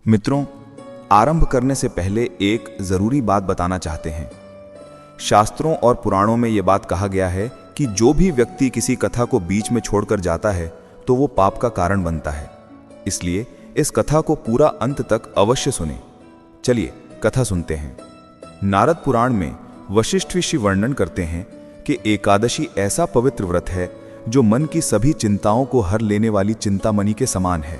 मित्रों, आरंभ करने से पहले एक जरूरी बात बताना चाहते हैं। शास्त्रों और पुराणों में यह बात कहा गया है कि जो भी व्यक्ति किसी कथा को बीच में छोड़कर जाता है तो वो पाप का कारण बनता है। इसलिए इस कथा को पूरा अंत तक अवश्य सुनें। चलिए कथा सुनते हैं। नारद पुराण में वशिष्ठ ऋषि वर्णन करते हैं कि एकादशी ऐसा पवित्र व्रत है जो मन की सभी चिंताओं को हर लेने वाली चिंतामणि के समान है।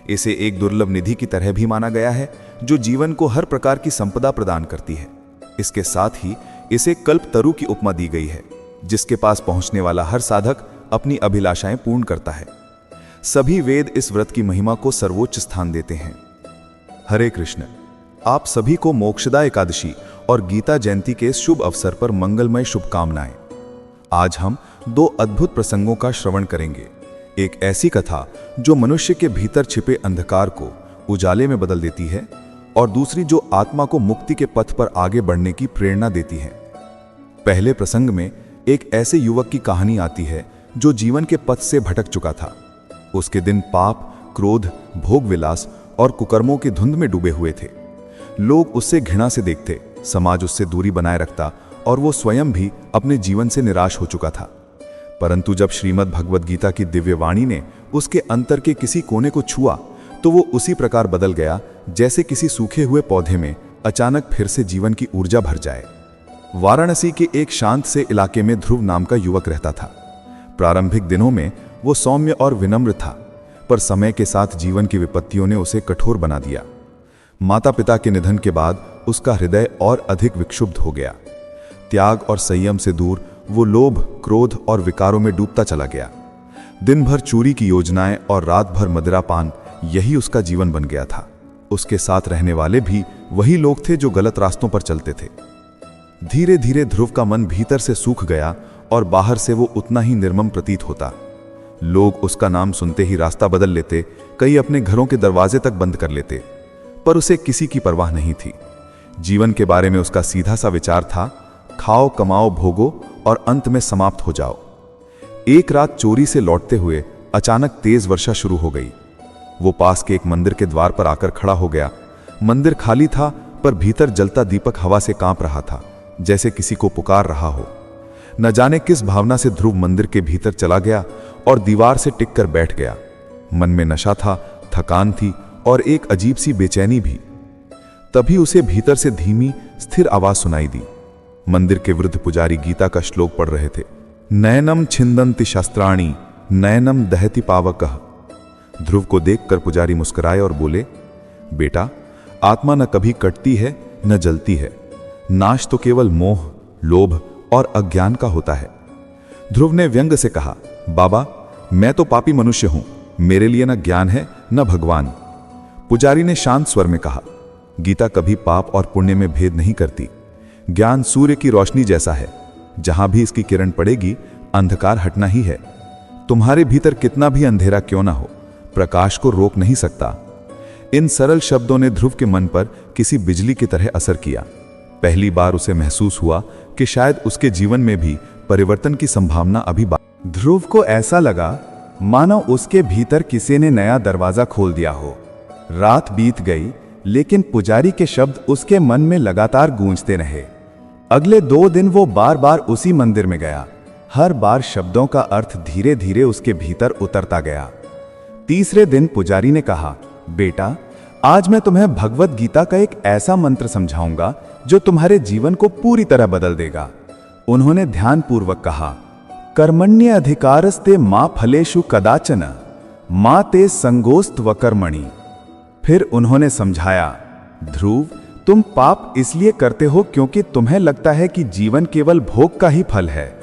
इसे एक दुर्लभ निधि की तरह भी माना गया है जो जीवन को हर प्रकार की संपदा प्रदान करती है। इसके साथ ही इसे कल्पतरु की उपमा दी गई है जिसके पास पहुंचने वाला हर साधक अपनी अभिलाषाएं पूर्ण करता है। सभी वेद इस व्रत की महिमा को सर्वोच्च स्थान देते हैं। हरे कृष्ण। आप सभी को मोक्षदा एकादशी और गीता जयंती के शुभ अवसर पर मंगलमय शुभकामनाएं। आज हम दो अद्भुत प्रसंगों का श्रवण करेंगे। एक ऐसी कथा जो मनुष्य के भीतर छिपे अंधकार को उजाले में बदल देती है और दूसरी जो आत्मा को मुक्ति के पथ पर आगे बढ़ने की प्रेरणा देती है। पहले प्रसंग में एक ऐसे युवक की कहानी आती है जो जीवन के पथ से भटक चुका था। उसके दिन पाप, क्रोध, भोग विलास और कुकर्मों की धुंध में डूबे हुए थे। लोग उससे घृणा से देखते, समाज उससे दूरी बनाए रखता और वो स्वयं भी अपने जीवन से निराश हो चुका था। परंतु जब श्रीमद् भगवद गीता की दिव्य वाणी ने उसके अंतर के किसी कोने को छुआ तो वो उसी प्रकार बदल गया जैसे किसी सूखे हुए पौधे में अचानक फिर से जीवन की ऊर्जा भर जाए। वाराणसी के एक शांत से इलाके में ध्रुव नाम का युवक रहता था। प्रारंभिक दिनों में वो सौम्य और विनम्र था, पर समय के साथ जीवन की विपत्तियों ने उसे कठोर बना दिया। माता पिता के निधन के बाद उसका हृदय और अधिक विक्षुब्ध हो गया। त्याग और संयम से दूर वो लोभ, क्रोध और विकारों में डूबता चला गया। दिन भर चोरी की योजनाएं और रात भर मदिरापान, यही उसका जीवन बन गया था। उसके साथ रहने वाले भी वही लोग थे जो गलत रास्तों पर चलते थे। धीरे धीरे ध्रुव का मन भीतर से सूख गया और बाहर से वो उतना ही निर्मम प्रतीत होता। लोग उसका नाम सुनते ही रास्ता बदल लेते, कई अपने घरों के दरवाजे तक बंद कर लेते, पर उसे किसी की परवाह नहीं थी। जीवन के बारे में उसका सीधा सा विचार था, खाओ, कमाओ, भोगो और अंत में समाप्त हो जाओ। एक रात चोरी से लौटते हुए अचानक तेज वर्षा शुरू हो गई। वो पास के एक मंदिर के द्वार पर आकर खड़ा हो गया। मंदिर खाली था, पर भीतर जलता दीपक हवा से कांप रहा था, जैसे किसी को पुकार रहा हो। न जाने किस भावना से ध्रुव मंदिर के भीतर चला गया और दीवार से टिक कर बैठ गया। मन में नशा था, थकान थी और एक अजीब सी बेचैनी भी। तभी उसे भीतर से धीमी स्थिर आवाज सुनाई दी। मंदिर के वृद्ध पुजारी गीता का श्लोक पढ़ रहे थे। नयनम छिंदन्ति शस्त्राणि नयनम दहति पावकः। ध्रुव को देखकर पुजारी मुस्कुराए और बोले, बेटा, आत्मा न कभी कटती है न जलती है। नाश तो केवल मोह, लोभ और अज्ञान का होता है। ध्रुव ने व्यंग से कहा, बाबा, मैं तो पापी मनुष्य हूं, मेरे लिए न ज्ञान है न भगवान। पुजारी ने शांत स्वर में कहा, गीता कभी पाप और पुण्य में भेद नहीं करती। ज्ञान सूर्य की रोशनी जैसा है, जहां भी इसकी किरण पड़ेगी अंधकार हटना ही है। तुम्हारे भीतर कितना भी अंधेरा क्यों ना हो, प्रकाश को रोक नहीं सकता। इन सरल शब्दों ने ध्रुव के मन पर किसी बिजली की तरह असर किया। पहली बार उसे महसूस हुआ कि शायद उसके जीवन में भी परिवर्तन की संभावना अभी ध्रुव को ऐसा लगा मानो उसके भीतर किसी ने नया दरवाजा खोल दिया हो। रात बीत गई, लेकिन पुजारी के शब्द उसके मन में लगातार गूंजते रहे। अगले 2 दिन वो बार बार उसी मंदिर में गया। हर बार शब्दों का अर्थ धीरे धीरे उसके भीतर उतरता गया। तीसरे दिन पुजारी ने कहा, बेटा, आज मैं तुम्हें भगवद गीता का एक ऐसा मंत्र समझाऊंगा जो तुम्हारे जीवन को पूरी तरह बदल देगा। उन्होंने ध्यानपूर्वक कहा, कर्मण्य अधिकारस्ते मां फलेषु कदाचन मां ते संगोस्त कर्मणि। फिर उन्होंने समझाया, ध्रुव, तुम पाप इसलिए करते हो क्योंकि तुम्हें लगता है कि जीवन केवल भोग का ही फल है।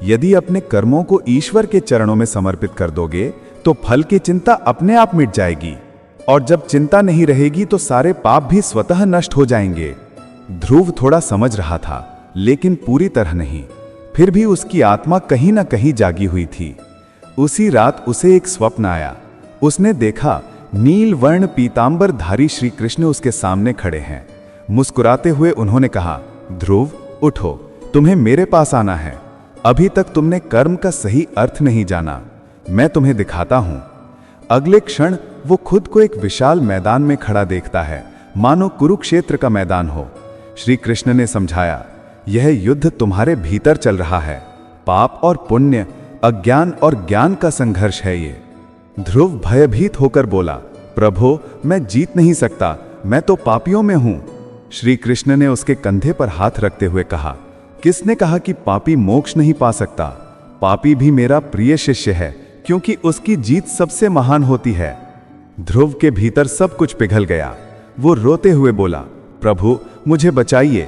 यदि अपने कर्मों को ईश्वर के चरणों में समर्पित कर दोगे तो फल की चिंता अपने आप मिट जाएगी, और जब चिंता नहीं रहेगी तो सारे पाप भी स्वतः नष्ट हो जाएंगे। ध्रुव थोड़ा समझ रहा था, लेकिन पूरी तरह नहीं। फिर भी उसकी आत्मा कहीं ना कहीं जागी हुई थी। उसी रात उसे एक स्वप्न आया। उसने देखा नील वर्ण पीतांबरधारी श्री कृष्ण उसके सामने खड़े हैं। मुस्कुराते हुए उन्होंने कहा, ध्रुव, उठो, तुम्हें मेरे पास आना है। अभी तक तुमने कर्म का सही अर्थ नहीं जाना, मैं तुम्हें दिखाता हूं। अगले क्षण वो खुद को एक विशाल मैदान में खड़ा देखता है, मानो कुरुक्षेत्र का मैदान हो। श्री कृष्ण ने समझाया, यह युद्ध तुम्हारे भीतर चल रहा है। पाप और पुण्य, अज्ञान और ज्ञान का संघर्ष है ये। ध्रुव भयभीत होकर बोला, प्रभु मैं जीत नहीं सकता, मैं तो पापियों में हूं। श्री कृष्ण ने उसके कंधे पर हाथ रखते हुए कहा, किसने कहा कि पापी मोक्ष नहीं पा सकता? पापी भी मेरा प्रिय शिष्य है, क्योंकि उसकी जीत सबसे महान होती है। ध्रुव के भीतर सब कुछ पिघल गया। वो रोते हुए बोला, प्रभु मुझे बचाइए।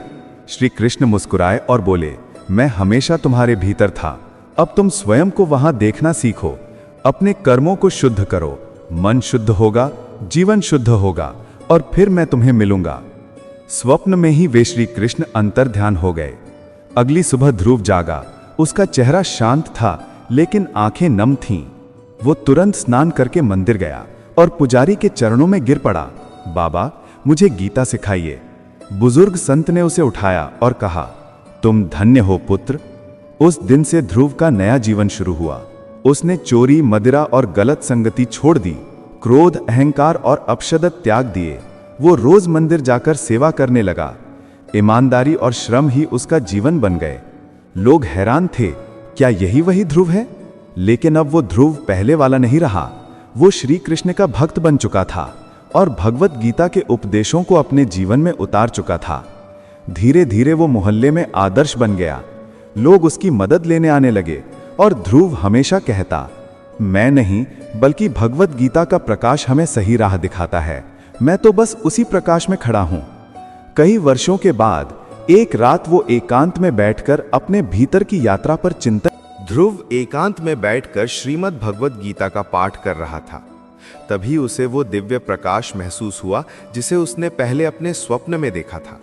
श्री कृष्ण मुस्कुराए और बोले, मैं हमेशा तुम्हारे भीतर था, अब तुम स्वयं को वहां देखना सीखो। अपने कर्मों को शुद्ध करो, मन शुद्ध होगा, जीवन शुद्ध होगा, और फिर मैं तुम्हें मिलूंगा। स्वप्न में ही वे श्री कृष्ण अंतर्ध्यान हो गए। अगली सुबह ध्रुव जागा। उसका चेहरा शांत था, लेकिन आंखें नम थीं। वो तुरंत स्नान करके मंदिर गया और पुजारी के चरणों में गिर पड़ा। बाबा मुझे गीता सिखाइए। बुजुर्ग संत ने उसे उठाया और कहा, तुम धन्य हो पुत्र। उस दिन से ध्रुव का नया जीवन शुरू हुआ। उसने चोरी, मदिरा और गलत संगति छोड़ दी, क्रोध, अहंकार और अपशब्द त्याग दिए। वो रोज मंदिर जाकर सेवा करने लगा। ईमानदारी और श्रम ही उसका जीवन बन गए। लोग हैरान थे, क्या यही वही ध्रुव है? लेकिन अब वो ध्रुव पहले वाला नहीं रहा। वो श्री कृष्ण का भक्त बन चुका था और भगवत गीता के उपदेशों को अपने जीवन में उतार चुका था। धीरे धीरे वो मोहल्ले में आदर्श बन गया। लोग उसकी मदद लेने आने लगे और ध्रुव हमेशा कहता, मैं नहीं बल्कि भगवत गीता का प्रकाश हमें सही राह दिखाता है, मैं तो बस उसी प्रकाश में खड़ा हूं। कई वर्षों के बाद एक रात वो एकांत में बैठकर अपने भीतर की यात्रा पर चिंतन। ध्रुव एकांत में बैठकर श्रीमद् भगवत गीता का पाठ कर रहा था। तभी उसे वो दिव्य प्रकाश महसूस हुआ जिसे उसने पहले अपने स्वप्न में देखा था।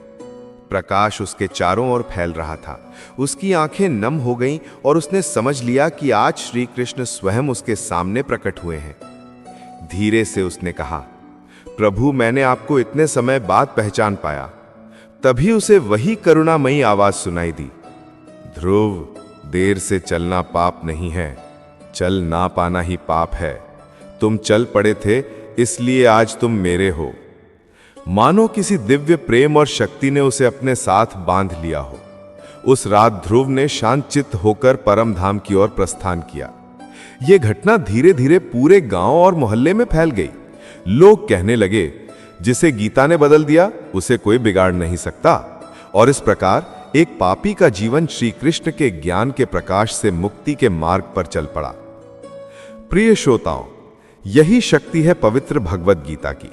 प्रकाश उसके चारों ओर फैल रहा था। उसकी आंखें नम हो गईं और उसने समझ लिया कि आज श्री कृष्ण स्वयं उसके सामने प्रकट हुए हैं। धीरे से उसने कहा, प्रभु मैंने आपको इतने समय बाद पहचान पाया। तभी उसे वही करुणामयी आवाज सुनाई दी, ध्रुव देर से चलना पाप नहीं है, चल ना पाना ही पाप है। तुम चल पड़े थे इसलिए आज तुम मेरे हो। मानो किसी दिव्य प्रेम और शक्ति ने उसे अपने साथ बांध लिया हो। उस रात ध्रुव ने शांत चित्त होकर परम धाम की ओर प्रस्थान किया। यह घटना धीरे धीरे पूरे गांव और मोहल्ले में फैल गई। लोग कहने लगे, जिसे गीता ने बदल दिया उसे कोई बिगाड़ नहीं सकता। और इस प्रकार एक पापी का जीवन श्री कृष्ण के ज्ञान के प्रकाश से मुक्ति के मार्ग पर चल पड़ा। प्रिय श्रोताओं, यही शक्ति है पवित्र भगवत गीता की।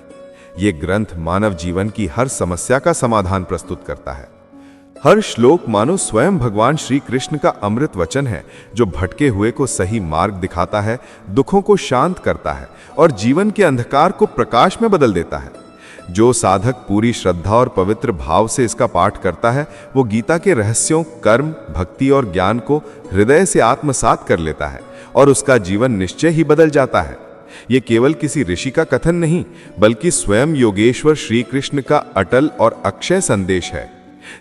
ये ग्रंथ मानव जीवन की हर समस्या का समाधान प्रस्तुत करता है। हर श्लोक मानो स्वयं भगवान श्री कृष्ण का अमृत वचन है, जो भटके हुए को सही मार्ग दिखाता है, दुखों को शांत करता है और जीवन के अंधकार को प्रकाश में बदल देता है। जो साधक पूरी श्रद्धा और पवित्र भाव से इसका पाठ करता है, वो गीता के रहस्यों, कर्म, भक्ति और ज्ञान को हृदय से आत्मसात कर लेता है और उसका जीवन निश्चय ही बदल जाता है। ये केवल किसी ऋषि का कथन नहीं, बल्कि स्वयं योगेश्वर श्री कृष्ण का अटल और अक्षय संदेश है।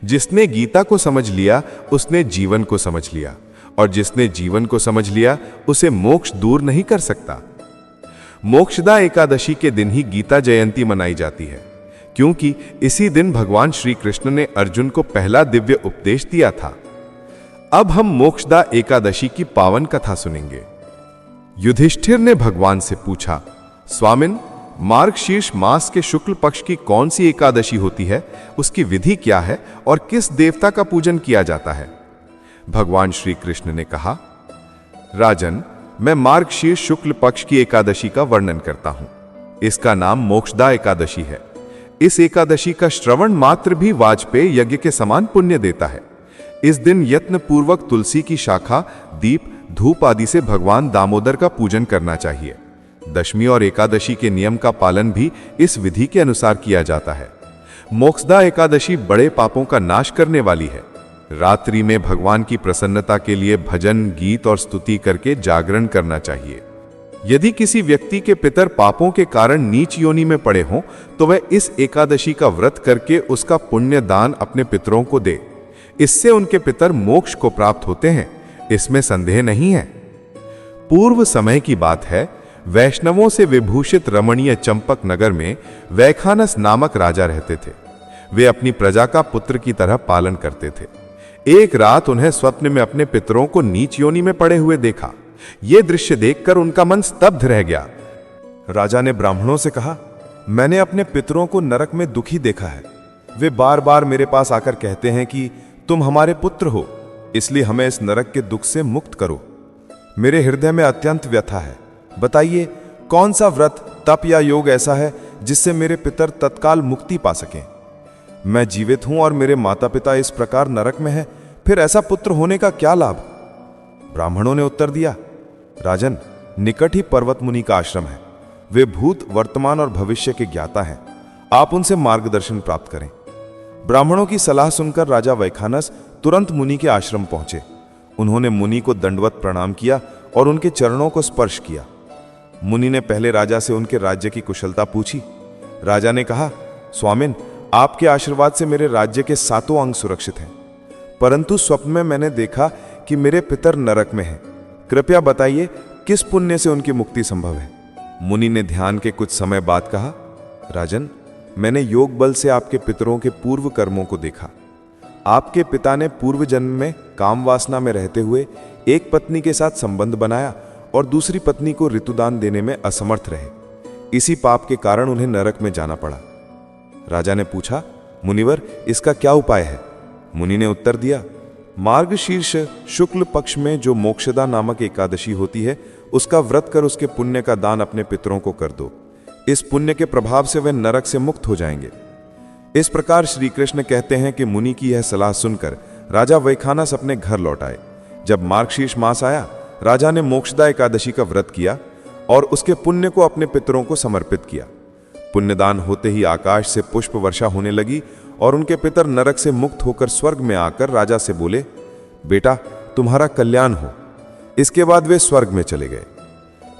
जिसने गीता को समझ लिया उसने जीवन को समझ लिया, और जिसने जीवन को समझ लिया उसे मोक्ष दूर नहीं कर सकता। मोक्षदा एकादशी के दिन ही गीता जयंती मनाई जाती है, क्योंकि इसी दिन भगवान श्री कृष्ण ने अर्जुन को पहला दिव्य उपदेश दिया था। अब हम मोक्षदा एकादशी की पावन कथा सुनेंगे। युधिष्ठिर ने भगवान से पूछा, स्वामिन, मार्गशीर्ष मास के शुक्ल पक्ष की कौन सी एकादशी होती है, उसकी विधि क्या है और किस देवता का पूजन किया जाता है? भगवान श्री कृष्ण ने कहा, राजन, मैं मार्गशीर्ष शुक्ल पक्ष की एकादशी का वर्णन करता हूं। इसका नाम मोक्षदा एकादशी है। इस एकादशी का श्रवण मात्र भी वाजपेय यज्ञ के समान पुण्य देता है। इस दिन यत्न पूर्वक तुलसी की शाखा, दीप, धूप आदि से भगवान दामोदर का पूजन करना चाहिए। दशमी और एकादशी के नियम का पालन भी इस विधि के अनुसार किया जाता है। मोक्षदा एकादशी बड़े पापों का नाश करने वाली है। रात्रि में भगवान की प्रसन्नता के लिए भजन, गीत और स्तुति करके जागरण करना चाहिए। यदि किसी व्यक्ति के पितर पापों के कारण नीच योनि में पड़े हों, तो वह इस एकादशी का व्रत करके उसका पुण्य दान अपने पितरों को दे। इससे उनके पितर मोक्ष को प्राप्त होते हैं, इसमें संदेह नहीं है। पूर्व समय की बात है, वैष्णवों से विभूषित रमणीय चंपक नगर में वैखानस नामक राजा रहते थे। वे अपनी प्रजा का पुत्र की तरह पालन करते थे। एक रात उन्हें स्वप्न में अपने पितरों को नीच योनि में पड़े हुए देखा। यह दृश्य देखकर उनका मन स्तब्ध रह गया। राजा ने ब्राह्मणों से कहा, मैंने अपने पितरों को नरक में दुखी देखा है। वे बार बार मेरे पास आकर कहते हैं कि तुम हमारे पुत्र हो, इसलिए हमें इस नरक के दुख से मुक्त करो। मेरे हृदय में अत्यंत व्यथा है। बताइए, कौन सा व्रत, तप या योग ऐसा है जिससे मेरे पितर तत्काल मुक्ति पा सकें? मैं जीवित हूं और मेरे माता पिता इस प्रकार नरक में हैं, फिर ऐसा पुत्र होने का क्या लाभ? ब्राह्मणों ने उत्तर दिया, राजन, निकट ही पर्वत मुनि का आश्रम है। वे भूत, वर्तमान और भविष्य के ज्ञाता हैं। आप उनसे मार्गदर्शन प्राप्त करें। ब्राह्मणों की सलाह सुनकर राजा वैखानस तुरंत मुनि के आश्रम पहुंचे। उन्होंने मुनि को दंडवत प्रणाम किया और उनके चरणों को स्पर्श किया। मुनि ने पहले राजा से उनके राज्य की कुशलता पूछी। राजा ने कहा, स्वामिन, आपके आशीर्वाद से मेरे राज्य के 7 अंग सुरक्षित हैं, परंतु स्वप्न में मैंने देखा कि मेरे पितर नरक में हैं। कृपया बताइए, किस पुण्य से उनकी मुक्ति संभव है? मुनि ने ध्यान के कुछ समय बाद कहा, राजन, मैंने योग बल से आपके पितरों के पूर्व कर्मों को देखा। आपके पिता ने पूर्व जन्म में काम वासना में रहते हुए एक पत्नी के साथ संबंध बनाया और दूसरी पत्नी को ऋतुदान देने में असमर्थ रहे। इसी पाप के कारण उन्हें नरक में जाना पड़ा। राजा ने पूछा, मुनिवर, इसका क्या उपाय है? मुनि ने उत्तर दिया, मार्गशीर्ष शुक्ल पक्ष में जो मोक्षदा नामक एकादशी होती है, उसका व्रत कर उसके पुण्य का दान अपने पितरों को कर दो। इस पुण्य के प्रभाव से वे नरक से मुक्त हो जाएंगे। इस प्रकार श्री कृष्ण कहते हैं कि मुनि की यह सलाह सुनकर राजा वैखानस अपने घर लौट आए। जब मार्गशीर्ष मास आया, राजा ने मोक्षदा एकादशी का व्रत किया और उसके पुण्य को अपने पितरों को समर्पित किया। पुण्यदान होते ही आकाश से पुष्प वर्षा होने लगी और उनके पितर नरक से मुक्त होकर स्वर्ग में आकर राजा से बोले, बेटा, तुम्हारा कल्याण हो। इसके बाद वे स्वर्ग में चले गए।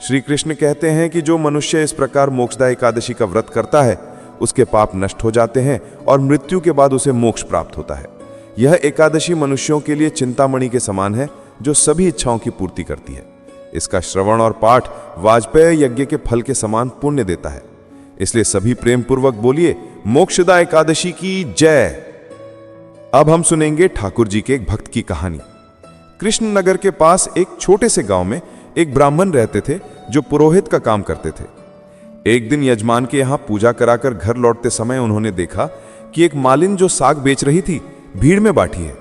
श्री कृष्ण कहते हैं कि जो मनुष्य इस प्रकार मोक्षदा एकादशी का व्रत करता है, उसके पाप नष्ट हो जाते हैं और मृत्यु के बाद उसे मोक्ष प्राप्त होता है। यह एकादशी मनुष्यों के लिए चिंतामणि के समान है, जो सभी इच्छाओं की पूर्ति करती है। इसका श्रवण और पाठ वाजपेय यज्ञ के फल के समान पुण्य देता है। इसलिए सभी प्रेम पूर्वक बोलिए, मोक्षदा एकादशी की जय। अब हम सुनेंगे ठाकुर जी के एक भक्त की कहानी। कृष्णनगर के पास एक छोटे से गांव में एक ब्राह्मण रहते थे जो पुरोहित का काम करते थे। एक दिन यजमान के यहां पूजा कराकर घर लौटते समय उन्होंने देखा कि एक मालिन जो साग बेच रही थी, भीड़ में बाठी है।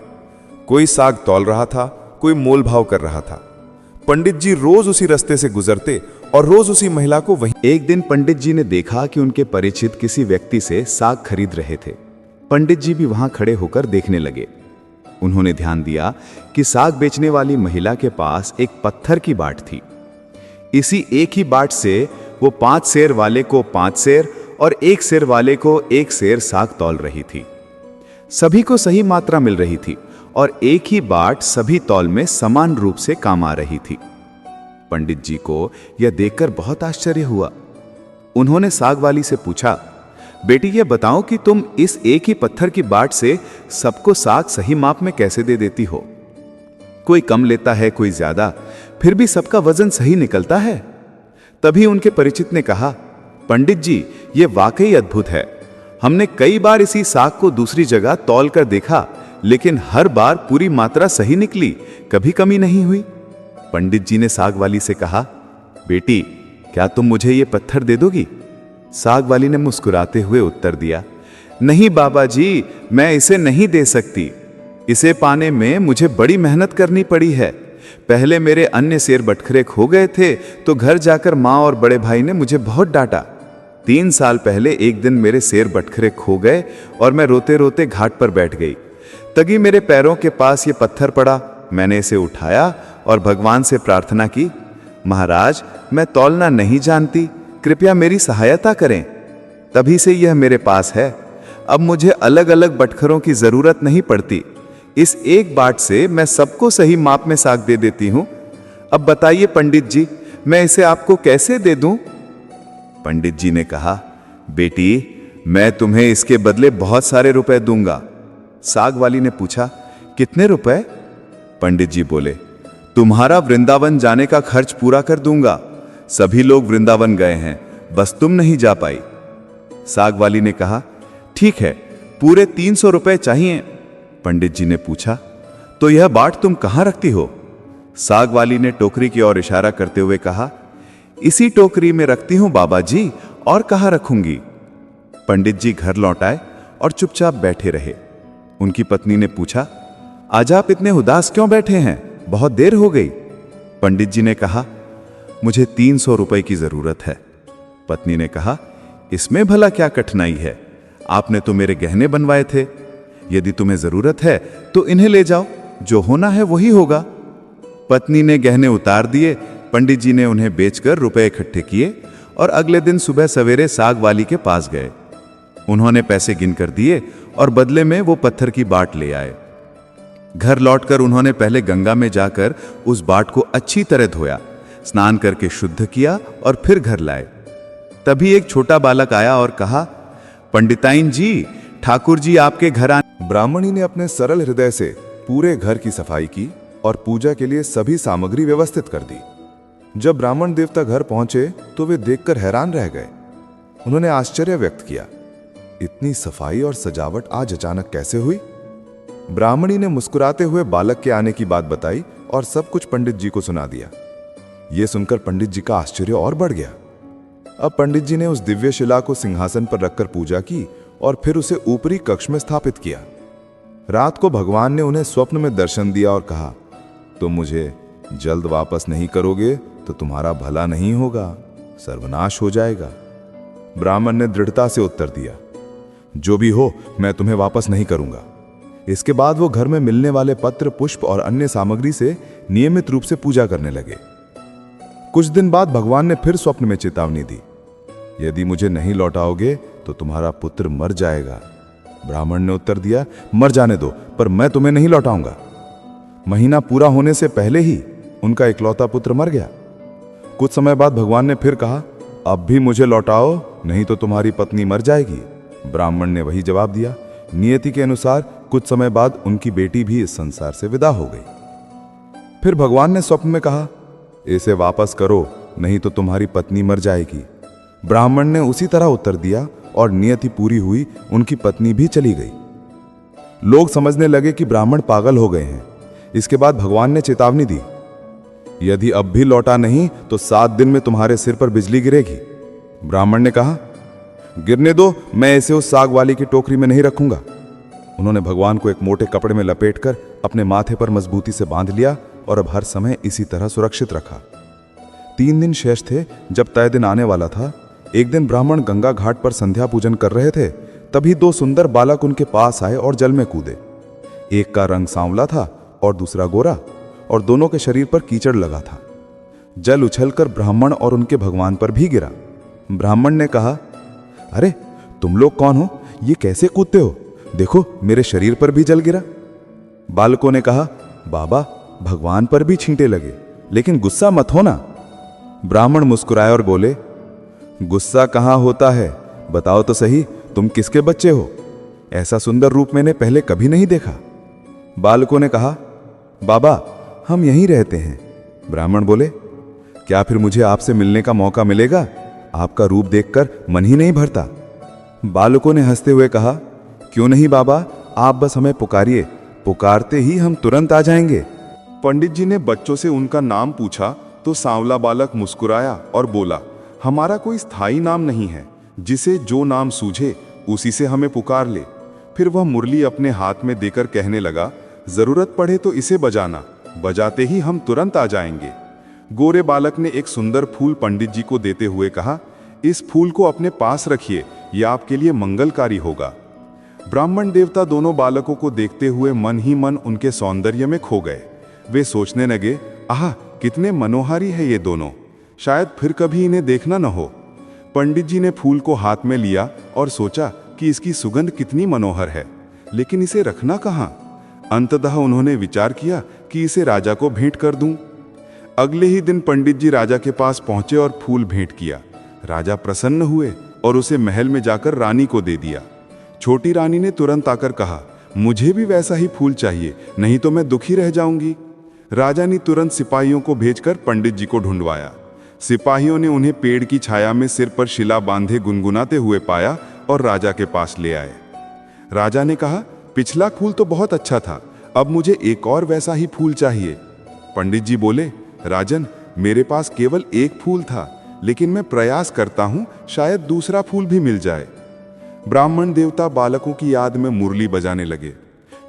कोई साग तौल रहा था, कोई मोल भाव कर रहा था। पंडित जी रोज उसी रास्ते से गुजरते और रोज उसी महिला को वहीं। एक दिन पंडित जी ने देखा कि उनके परिचित किसी व्यक्ति से साग खरीद रहे थे। पंडित जी भी वहां खड़े होकर देखने लगे। उन्होंने ध्यान दिया कि साग बेचने वाली महिला के पास एक पत्थर की बाट थी। इसी एक ही बाट से वो 5 सेर वाले को 5 सेर और 1 सेर वाले को 1 सेर साग तौल रही थी। सभी को सही मात्रा मिल रही थी और एक ही बाट सभी तौल में समान रूप से काम आ रही थी। पंडित जी को यह देखकर बहुत आश्चर्य हुआ। उन्होंने साग वाली से पूछा, बेटी, यह बताओ कि तुम इस एक ही पत्थर की बाट से सबको साग सही माप में कैसे दे देती हो? कोई कम लेता है, कोई ज्यादा, फिर भी सबका वजन सही निकलता है। तभी उनके परिचित ने कहा, पंडित जी, यह वाकई अद्भुत है। हमने कई बार इसी साग को दूसरी जगह तौल कर देखा, लेकिन हर बार पूरी मात्रा सही निकली, कभी कमी नहीं हुई। पंडित जी ने साग वाली से कहा, बेटी, क्या तुम मुझे ये पत्थर दे दोगी? साग वाली ने मुस्कुराते हुए उत्तर दिया, नहीं बाबा जी, मैं इसे नहीं दे सकती। इसे पाने में मुझे बड़ी मेहनत करनी पड़ी है। पहले मेरे अन्य सेर बटखरे खो गए थे तो घर जाकर माँ और बड़े भाई ने मुझे बहुत डांटा। 3 साल पहले एक दिन मेरे सेर बटखरे खो गए और मैं रोते रोते घाट पर बैठ गई। तभी मेरे पैरों के पास ये पत्थर पड़ा। मैंने इसे उठाया और भगवान से प्रार्थना की, महाराज, मैं तौलना नहीं जानती, कृपया मेरी सहायता करें। तभी से यह मेरे पास है। अब मुझे अलग अलग बटखरों की जरूरत नहीं पड़ती। इस एक बाट से मैं सबको सही माप में साग दे देती हूं। अब बताइए पंडित जी, मैं इसे आपको कैसे दे दूं? पंडित जी ने कहा, बेटी, मैं तुम्हें इसके बदले बहुत सारे रुपए दूंगा। साग वाली ने पूछा, कितने रुपए? पंडित जी बोले, तुम्हारा वृंदावन जाने का खर्च पूरा कर दूंगा। सभी लोग वृंदावन गए हैं, बस तुम नहीं जा पाई। साग वाली ने कहा, ठीक है, पूरे 300 रुपए चाहिए। पंडित जी ने पूछा, तो यह बाट तुम कहां रखती हो? साग वाली ने टोकरी की ओर इशारा करते हुए कहा, इसी टोकरी में रखती हूं बाबा जी, और कहां रखूंगी। पंडित जी घर लौट आए और चुपचाप बैठे रहे। उनकी पत्नी ने पूछा, आज आप इतने उदास क्यों बैठे हैं? बहुत देर हो गई। पंडित जी ने कहा, मुझे 300 रुपए की जरूरत है। पत्नी ने कहा, इसमें भला क्या कठिनाई है? आपने तो मेरे गहने बनवाए थे। यदि तुम्हें जरूरत है तो इन्हें ले जाओ, जो होना है वही होगा। पत्नी ने गहने उतार दिए। पंडित जी ने उन्हें बेचकर रुपए इकट्ठे किए और अगले दिन सुबह सवेरे साग वाली के पास गए। उन्होंने पैसे गिनकर दिए और बदले में वो पत्थर की बाट ले आए। घर लौटकर उन्होंने पहले गंगा में जाकर उस बाट को अच्छी तरह धोया, स्नान करके शुद्ध किया और फिर घर लाए। तभी एक छोटा बालक आया और कहा, पंडिताइन जी, ठाकुर जी आपके घर आने। ब्राह्मणी ने अपने सरल हृदय से पूरे घर की सफाई की और पूजा के लिए सभी सामग्री व्यवस्थित कर दी। जब ब्राह्मण देवता घर पहुंचे तो वे देखकर हैरान रह गए। उन्होंने आश्चर्य व्यक्त किया, इतनी सफाई और सजावट आज अचानक कैसे हुई? ब्राह्मणी ने मुस्कुराते हुए बालक के आने की बात बताई और सब कुछ पंडित जी को सुना दिया। यह सुनकर पंडित जी का आश्चर्य और बढ़ गया। अब पंडित जी ने उस दिव्य शिला को सिंहासन पर रखकर पूजा की और फिर उसे ऊपरी कक्ष में स्थापित किया। रात को भगवान ने उन्हें स्वप्न में दर्शन दिया और कहा, तुम मुझे जल्द वापस नहीं करोगे तो तुम्हारा भला नहीं होगा, सर्वनाश हो जाएगा। ब्राह्मण ने दृढ़ता से उत्तर दिया, जो भी हो, मैं तुम्हें वापस नहीं करूंगा। इसके बाद वो घर में मिलने वाले पत्र, पुष्प और अन्य सामग्री से नियमित रूप से पूजा करने लगे। कुछ दिन बाद भगवान ने फिर स्वप्न में चेतावनी दी, यदि मुझे नहीं लौटाओगे तो तुम्हारा पुत्र मर जाएगा। ब्राह्मण ने उत्तर दिया, मर जाने दो, पर मैं तुम्हें नहीं लौटाऊंगा। महीना पूरा होने से पहले ही उनका इकलौता पुत्र मर गया। कुछ समय बाद भगवान ने फिर कहा, अब भी मुझे लौटाओ, नहीं तो तुम्हारी पत्नी मर जाएगी। ब्राह्मण ने वही जवाब दिया। नियति के अनुसार कुछ समय बाद उनकी बेटी भी इस संसार से विदा हो गई। फिर भगवान ने स्वप्न में कहा, इसे वापस करो, नहीं तो तुम्हारी पत्नी मर जाएगी। ब्राह्मण ने उसी तरह उत्तर दिया और नियति पूरी हुई, उनकी पत्नी भी चली गई। लोग समझने लगे कि ब्राह्मण पागल हो गए हैं। इसके बाद भगवान ने चेतावनी दी, यदि अब भी लौटा नहीं तो 7 दिन में तुम्हारे सिर पर बिजली गिरेगी। ब्राह्मण ने कहा, गिरने दो, मैं इसे उस साग वाली की टोकरी में नहीं रखूंगा। उन्होंने भगवान को एक मोटे कपड़े में लपेटकर अपने माथे पर मजबूती से बांध लिया और अब हर समय इसी तरह सुरक्षित रखा। 3 दिन शेष थे। जब तय दिन आने वाला था, एक दिन ब्राह्मण गंगा घाट पर संध्या पूजन कर रहे थे। तभी 2 सुंदर बालक उनके पास आए और जल में कूदे। एक का रंग सांवला था और दूसरा गोरा, और दोनों के शरीर पर कीचड़ लगा था। जल उछलकर ब्राह्मण और उनके भगवान पर भी गिरा। ब्राह्मण ने कहा, अरे तुम लोग कौन हो? ये कैसे कूदते हो? देखो, मेरे शरीर पर भी जल गिरा। बालकों ने कहा, बाबा, भगवान पर भी छींटे लगे, लेकिन गुस्सा मत होना। ब्राह्मण मुस्कुराए और बोले, गुस्सा कहां होता है? बताओ तो सही, तुम किसके बच्चे हो? ऐसा सुंदर रूप मैंने पहले कभी नहीं देखा। बालकों ने कहा, बाबा, हम यहीं रहते हैं। ब्राह्मण बोले, क्या फिर मुझे आपसे मिलने का मौका मिलेगा? आपका रूप देखकर मन ही नहीं भरता। बालकों ने हंसते हुए कहा, क्यों नहीं बाबा, आप बस हमें पुकारिए, पुकारते ही हम तुरंत आ जाएंगे। पंडित जी ने बच्चों से उनका नाम पूछा तो सांवला बालक मुस्कुराया और बोला, हमारा कोई स्थायी नाम नहीं है, जिसे जो नाम सूझे उसी से हमें पुकार ले। फिर वह मुरली अपने हाथ में देकर कहने लगा, जरूरत पड़े तो इसे बजाना, बजाते ही हम तुरंत आ जाएंगे। गोरे बालक ने एक सुंदर फूल पंडित जी को देते हुए कहा, इस फूल को अपने पास रखिए, यह आपके लिए मंगलकारी होगा। ब्राह्मण देवता दोनों बालकों को देखते हुए मन ही मन उनके सौंदर्य में खो गए। वे सोचने लगे, आह, कितने मनोहारी है ये दोनों, शायद फिर कभी इन्हें देखना न हो। पंडित जी ने फूल को हाथ में लिया और सोचा कि इसकी सुगंध कितनी मनोहर है, लेकिन इसे रखना कहाँ। अंततः उन्होंने विचार किया कि इसे राजा को भेंट कर दूं। अगले ही दिन पंडित जी राजा के पास पहुंचे और फूल भेंट किया। राजा प्रसन्न हुए और उसे महल में जाकर रानी को दे दिया। छोटी रानी ने तुरंत आकर कहा, मुझे भी वैसा ही फूल चाहिए, नहीं तो मैं दुखी रह जाऊंगी। राजा ने तुरंत सिपाहियों को भेजकर पंडित जी को ढूंढवाया। सिपाहियों ने उन्हें पेड़ की छाया में सिर पर शिला बांधे गुनगुनाते हुए पाया और राजा के पास ले आए। राजा ने कहा, पिछला फूल तो बहुत अच्छा था, अब मुझे एक और वैसा ही फूल चाहिए। पंडित जी बोले, राजन, मेरे पास केवल एक फूल था, लेकिन मैं प्रयास करता हूं, शायद दूसरा फूल भी मिल जाए। ब्राह्मण देवता बालकों की याद में मुरली बजाने लगे।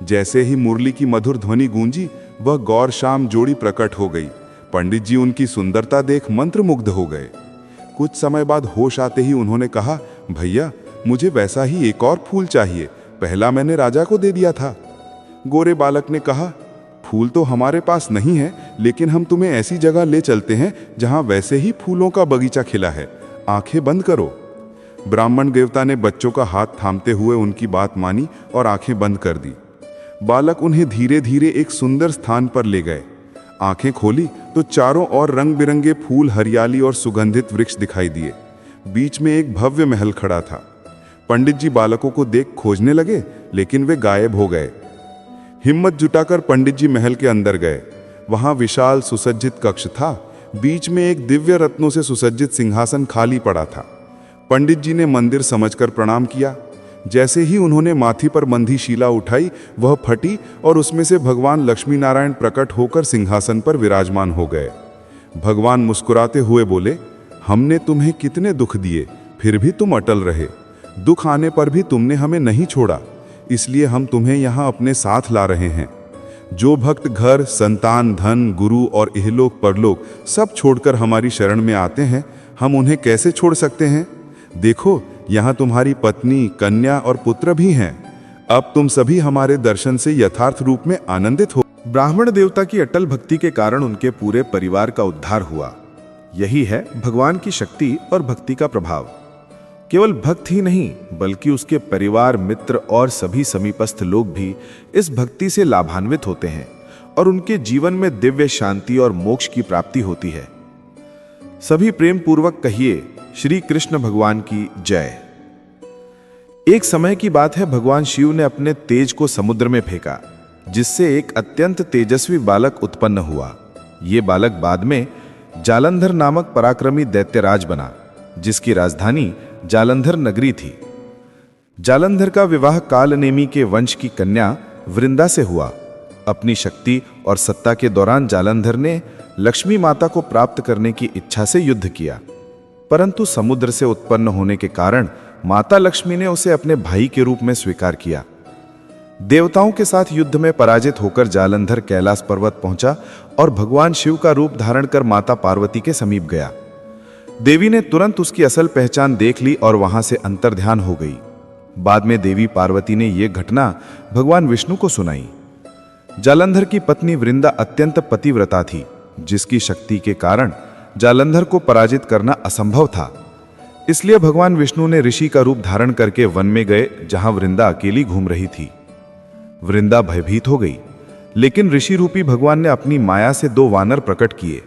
जैसे ही मुरली की मधुर ध्वनि गूंजी, वह गौर शाम जोड़ी प्रकट हो गई। पंडित जी उनकी सुंदरता देख मंत्रमुग्ध हो गए। कुछ समय बाद होश आते ही उन्होंने कहा, भैया, मुझे वैसा ही एक और फूल चाहिए, पहला मैंने राजा को दे दिया था। गोरे बालक ने कहा, फूल तो हमारे पास नहीं है, लेकिन हम तुम्हें ऐसी जगह ले चलते हैं जहां वैसे ही फूलों का बगीचा खिला है, आंखें बंद करो। ब्राह्मण देवता ने बच्चों का हाथ थामते हुए उनकी बात मानी और आंखें बंद कर दी। बालक उन्हें धीरे धीरे एक सुंदर स्थान पर ले गए। आंखें खोली तो चारों ओर रंग बिरंगे फूल, हरियाली और सुगंधित वृक्ष दिखाई दिए। बीच में एक भव्य महल खड़ा था। पंडित जी बालकों को देख खोजने लगे, लेकिन वे गायब हो गए। हिम्मत जुटाकर पंडित जी महल के अंदर गए। वहां विशाल सुसज्जित कक्ष था। बीच में एक दिव्य रत्नों से सुसज्जित सिंहासन खाली पड़ा था। पंडित जी ने मंदिर समझकर प्रणाम किया। जैसे ही उन्होंने माथी पर बंधी शिला उठाई, वह फटी और उसमें से भगवान लक्ष्मी नारायण प्रकट होकर सिंहासन पर विराजमान हो गए। भगवान मुस्कुराते हुए बोले, हमने तुम्हें कितने दुख दिए, फिर भी तुम अटल रहे। दुख आने पर भी तुमने हमें नहीं छोड़ा, इसलिए हम तुम्हें यहाँ अपने साथ ला रहे हैं। जो भक्त घर, संतान, धन, गुरु और इहलोक परलोक सब छोड़कर हमारी शरण में आते हैं, हम उन्हें कैसे छोड़ सकते हैं? देखो, यहाँ तुम्हारी पत्नी, कन्या और पुत्र भी हैं। अब तुम सभी हमारे दर्शन से यथार्थ रूप में आनंदित हो। ब्राह्मण देवता की अटल भक्ति के कारण उनके पूरे परिवार का उद्धार हुआ। यही है भगवान की शक्ति और भक्ति का प्रभाव। केवल भक्त ही नहीं, बल्कि उसके परिवार, मित्र और सभी समीपस्थ लोग भी इस भक्ति से लाभान्वित होते हैं और उनके जीवन में दिव्य शांति और मोक्ष की प्राप्ति होती है। सभी प्रेम पूर्वक कहिए, श्री कृष्ण भगवान की जय। एक समय की बात है, भगवान शिव ने अपने तेज को समुद्र में फेंका, जिससे एक अत्यंत तेजस्वी बालक उत्पन्न हुआ। ये बालक बाद में जालंधर नामक पराक्रमी दैत्यराज बना, जिसकी राजधानी जालंधर नगरी थी। जालंधर का विवाह कालनेमी के वंश की कन्या वृंदा से हुआ। अपनी शक्ति और सत्ता के दौरान जालंधर ने लक्ष्मी माता को प्राप्त करने की इच्छा से युद्ध किया, परंतु समुद्र से उत्पन्न होने के कारण माता लक्ष्मी ने उसे अपने भाई के रूप में स्वीकार किया। देवताओं के साथ युद्ध में पराजित होकर जालंधर कैलाश पर्वत पहुंचा और भगवान शिव का रूप धारण कर माता पार्वती के समीप गया। देवी ने तुरंत उसकी असल पहचान देख ली और वहां से अंतर्ध्यान हो गई। बाद में देवी पार्वती ने यह घटना भगवान विष्णु को सुनाई। जालंधर की पत्नी वृंदा अत्यंत पतिव्रता थी, जिसकी शक्ति के कारण जालंधर को पराजित करना असंभव था। इसलिए भगवान विष्णु ने ऋषि का रूप धारण करके वन में गए, जहां वृंदा अकेली घूम रही थी। वृंदा भयभीत हो गई, लेकिन ऋषि रूपी भगवान ने अपनी माया से दो वानर प्रकट किए।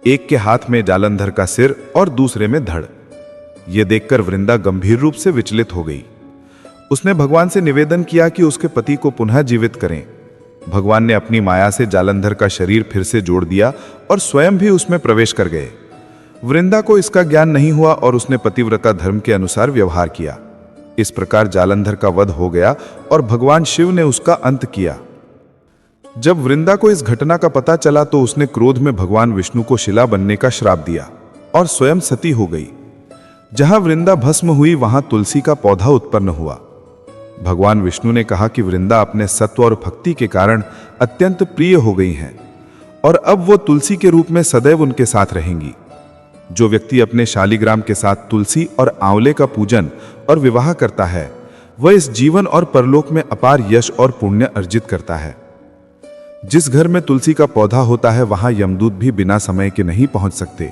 एक के हाथ में जालंधर का सिर और दूसरे में धड़। यह देखकर वृंदा गंभीर रूप से विचलित हो गई। उसने भगवान से निवेदन किया कि उसके पति को पुनः जीवित करें। भगवान ने अपनी माया से जालंधर का शरीर फिर से जोड़ दिया और स्वयं भी उसमें प्रवेश कर गए। वृंदा को इसका ज्ञान नहीं हुआ और उसने पतिव्रता धर्म के अनुसार व्यवहार किया। इस प्रकार जालंधर का वध हो गया और भगवान शिव ने उसका अंत किया। जब वृंदा को इस घटना का पता चला तो उसने क्रोध में भगवान विष्णु को शिला बनने का श्राप दिया और स्वयं सती हो गई। जहां वृंदा भस्म हुई, वहां तुलसी का पौधा उत्पन्न हुआ। भगवान विष्णु ने कहा कि वृंदा अपने सत्व और भक्ति के कारण अत्यंत प्रिय हो गई हैं और अब वो तुलसी के रूप में सदैव उनके साथ रहेंगी। जो व्यक्ति अपने शालिग्राम के साथ तुलसी और आंवले का पूजन और विवाह करता है, वह इस जीवन और परलोक में अपार यश और पुण्य अर्जित करता है। जिस घर में तुलसी का पौधा होता है, वहां यमदूत भी बिना समय के नहीं पहुंच सकते।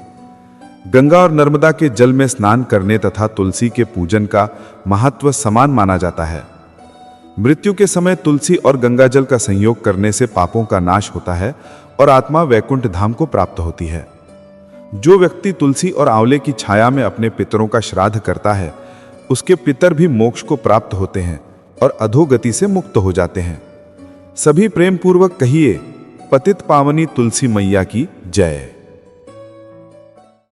गंगा और नर्मदा के जल में स्नान करने तथा तुलसी के पूजन का महत्व समान माना जाता है। मृत्यु के समय तुलसी और गंगा जल का संयोग करने से पापों का नाश होता है और आत्मा वैकुंठ धाम को प्राप्त होती है। जो व्यक्ति तुलसी और आंवले की छाया में अपने पितरों का श्राद्ध करता है, उसके पितर भी मोक्ष को प्राप्त होते हैं और अधोगति से मुक्त हो जाते हैं। सभी प्रेम पूर्वक कहिए, पतित पावनी तुलसी मैया की जय।